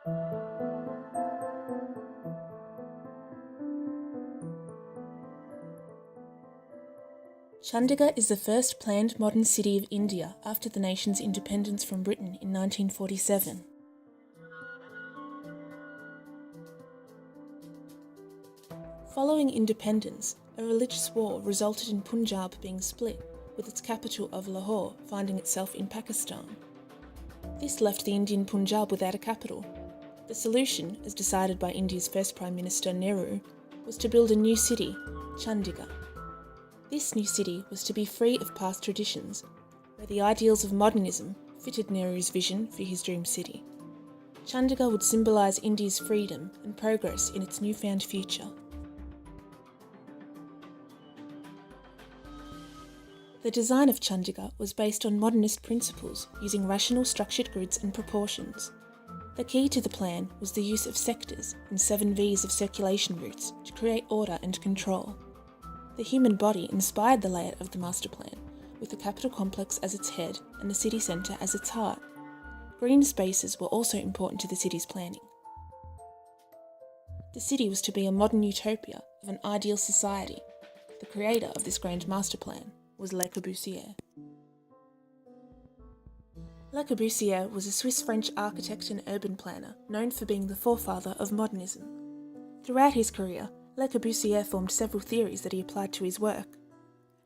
Chandigarh is the first planned modern city of India after the nation's independence from Britain in 1947. Following independence, a religious war resulted in Punjab being split, with its capital of Lahore finding itself in Pakistan. This left the Indian Punjab without a capital. The solution, as decided by India's first Prime Minister Nehru, was to build a new city, Chandigarh. This new city was to be free of past traditions, where the ideals of modernism fitted Nehru's vision for his dream city. Chandigarh would symbolise India's freedom and progress in its newfound future. The design of Chandigarh was based on modernist principles, using rational structured grids and proportions. The key to the plan was the use of sectors and 7 V's of circulation routes to create order and control. The human body inspired the layout of the master plan, with the capital complex as its head and the city centre as its heart. Green spaces were also important to the city's planning. The city was to be a modern utopia of an ideal society. The creator of this grand master plan was Le Corbusier. Le Corbusier was a Swiss-French architect and urban planner known for being the forefather of modernism. Throughout his career, Le Corbusier formed several theories that he applied to his work.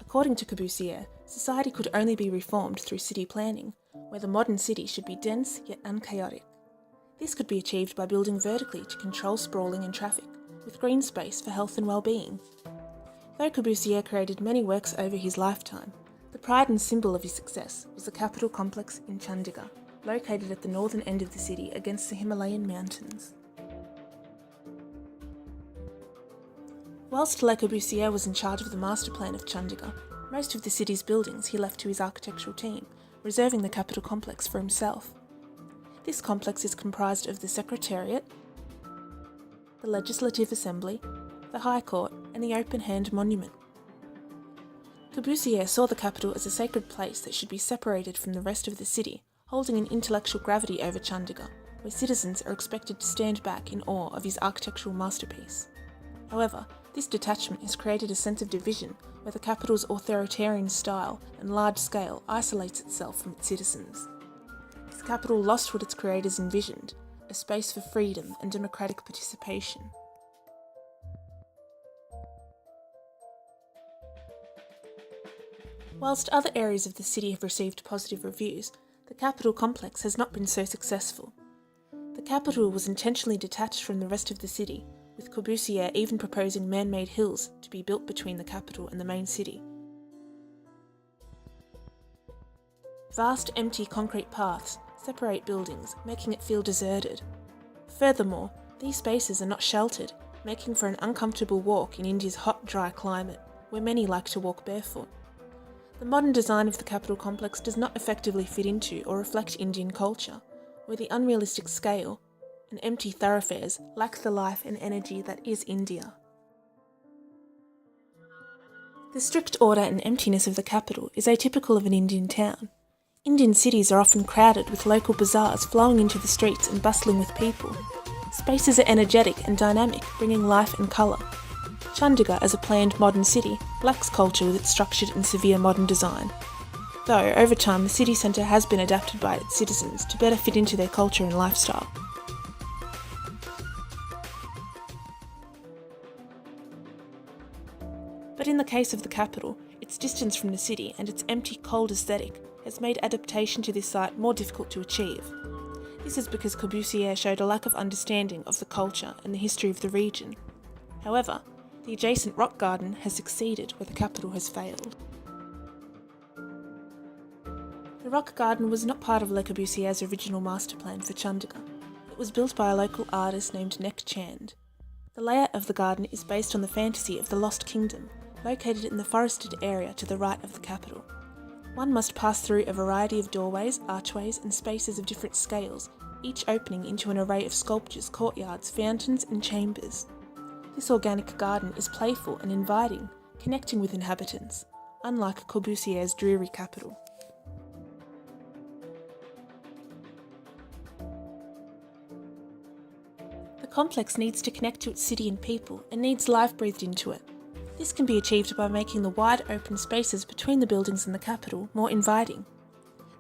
According to Corbusier, society could only be reformed through city planning, where the modern city should be dense yet unchaotic. This could be achieved by building vertically to control sprawling and traffic, with green space for health and well-being. Though Corbusier created many works over his lifetime, the pride and symbol of his success was the capital complex in Chandigarh, located at the northern end of the city against the Himalayan mountains. Whilst Le Corbusier was in charge of the master plan of Chandigarh, most of the city's buildings he left to his architectural team, reserving the capital complex for himself. This complex is comprised of the Secretariat, the Legislative Assembly, the High Court, and the Open Hand Monument. Corbusier saw the capital as a sacred place that should be separated from the rest of the city, holding an intellectual gravity over Chandigarh, where citizens are expected to stand back in awe of his architectural masterpiece. However, this detachment has created a sense of division where the capital's authoritarian style and large scale isolates itself from its citizens. This capital lost what its creators envisioned, a space for freedom and democratic participation. Whilst other areas of the city have received positive reviews, the capital complex has not been so successful. The capital was intentionally detached from the rest of the city, with Corbusier even proposing man-made hills to be built between the capital and the main city. Vast empty concrete paths separate buildings, making it feel deserted. Furthermore, these spaces are not sheltered, making for an uncomfortable walk in India's hot, dry climate, where many like to walk barefoot. The modern design of the capital complex does not effectively fit into or reflect Indian culture, where the unrealistic scale and empty thoroughfares lack the life and energy that is India. The strict order and emptiness of the capital is atypical of an Indian town. Indian cities are often crowded with local bazaars flowing into the streets and bustling with people. Spaces are energetic and dynamic, bringing life and colour. Chandigarh, as a planned modern city, lacks culture with its structured and severe modern design. Though, over time, the city centre has been adapted by its citizens to better fit into their culture and lifestyle. But in the case of the capital, its distance from the city and its empty, cold aesthetic has made adaptation to this site more difficult to achieve. This is because Corbusier showed a lack of understanding of the culture and the history of the region. However, the adjacent rock garden has succeeded where the capital has failed. The rock garden was not part of Le Corbusier's original master plan for Chandigarh. It was built by a local artist named Nek Chand. The layout of the garden is based on the fantasy of the Lost Kingdom, located in the forested area to the right of the capital. One must pass through a variety of doorways, archways, and spaces of different scales, each opening into an array of sculptures, courtyards, fountains, and chambers. This organic garden is playful and inviting, connecting with inhabitants, unlike Corbusier's dreary capital. complex needs to connect to its city and people and needs life breathed into it. This can be achieved by making the wide open spaces between the buildings and the capital more inviting.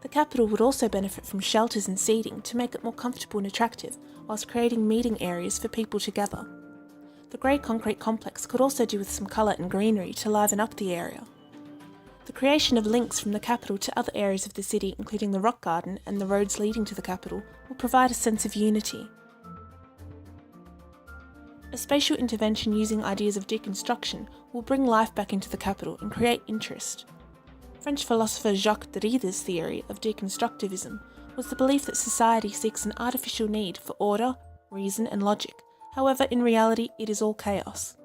The capital would also benefit from shelters and seating to make it more comfortable and attractive, whilst creating meeting areas for people to gather. The grey concrete complex could also do with some colour and greenery to liven up the area. The creation of links from the capital to other areas of the city, including the rock garden and the roads leading to the capital, will provide a sense of unity. A spatial intervention using ideas of deconstruction will bring life back into the capital and create interest. French philosopher Jacques Derrida's theory of deconstructivism was the belief that society seeks an artificial need for order, reason and logic. However, in reality, it is all chaos.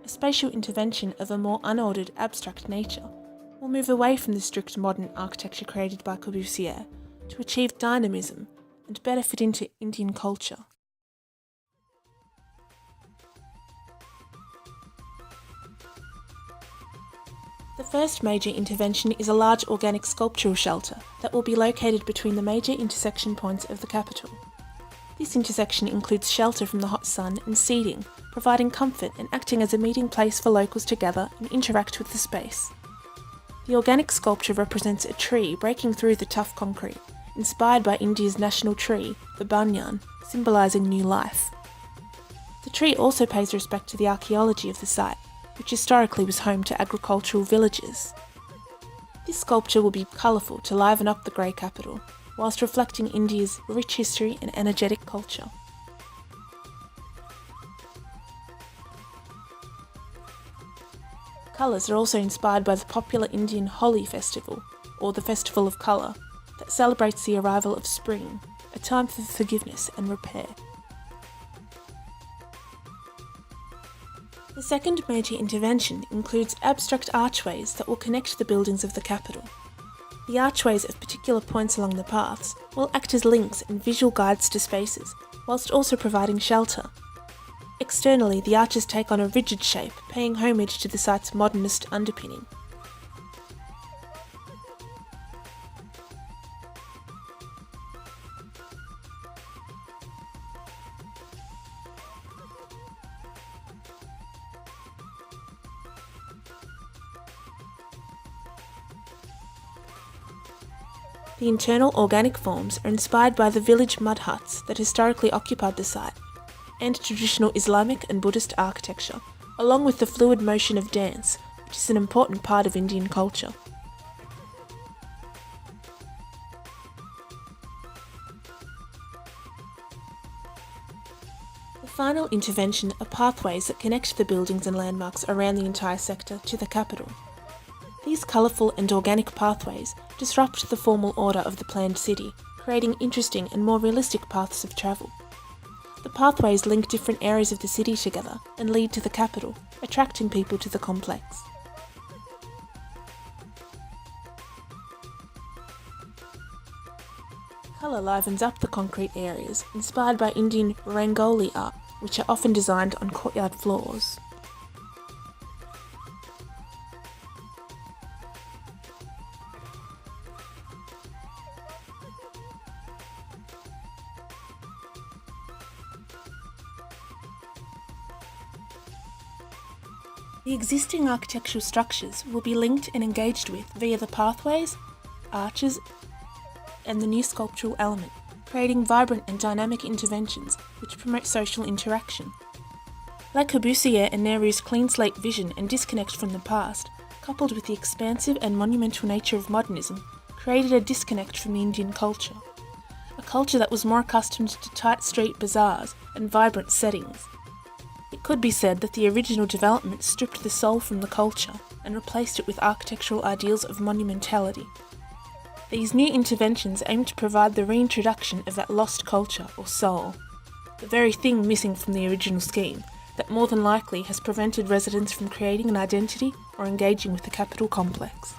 A spatial intervention of a more unordered, abstract nature will move away from the strict modern architecture created by Corbusier to achieve dynamism and better fit into Indian culture. The first major intervention is a large organic sculptural shelter that will be located between the major intersection points of the capital. This intersection includes shelter from the hot sun and seating, providing comfort and acting as a meeting place for locals to gather and interact with the space. The organic sculpture represents a tree breaking through the tough concrete, inspired by India's national tree, the banyan, symbolising new life. The tree also pays respect to the archaeology of the site, which historically was home to agricultural villages. This sculpture will be colourful to liven up the grey capital, whilst reflecting India's rich history and energetic culture. Colours are also inspired by the popular Indian Holi festival, or the Festival of Colour, that celebrates the arrival of spring, a time for forgiveness and repair. The second major intervention includes abstract archways that will connect the buildings of the capital. The archways at particular points along the paths will act as links and visual guides to spaces, whilst also providing shelter. Externally, the arches take on a rigid shape, paying homage to the site's modernist underpinning. The internal organic forms are inspired by the village mud huts that historically occupied the site, and traditional Islamic and Buddhist architecture, along with the fluid motion of dance, which is an important part of Indian culture. The final intervention are pathways that connect the buildings and landmarks around the entire sector to the capital. These colourful and organic pathways disrupt the formal order of the planned city, creating interesting and more realistic paths of travel. The pathways link different areas of the city together and lead to the capital, attracting people to the complex. Colour livens up the concrete areas, inspired by Indian Rangoli art, which are often designed on courtyard floors. The existing architectural structures will be linked and engaged with via the pathways, arches, and the new sculptural element, creating vibrant and dynamic interventions which promote social interaction. Le Corbusier and Nehru's clean slate vision and disconnect from the past, coupled with the expansive and monumental nature of modernism, created a disconnect from the Indian culture. A culture that was more accustomed to tight street bazaars and vibrant settings. It could be said that the original development stripped the soul from the culture and replaced it with architectural ideals of monumentality. These new interventions aim to provide the reintroduction of that lost culture or soul, the very thing missing from the original scheme that more than likely has prevented residents from creating an identity or engaging with the capital complex.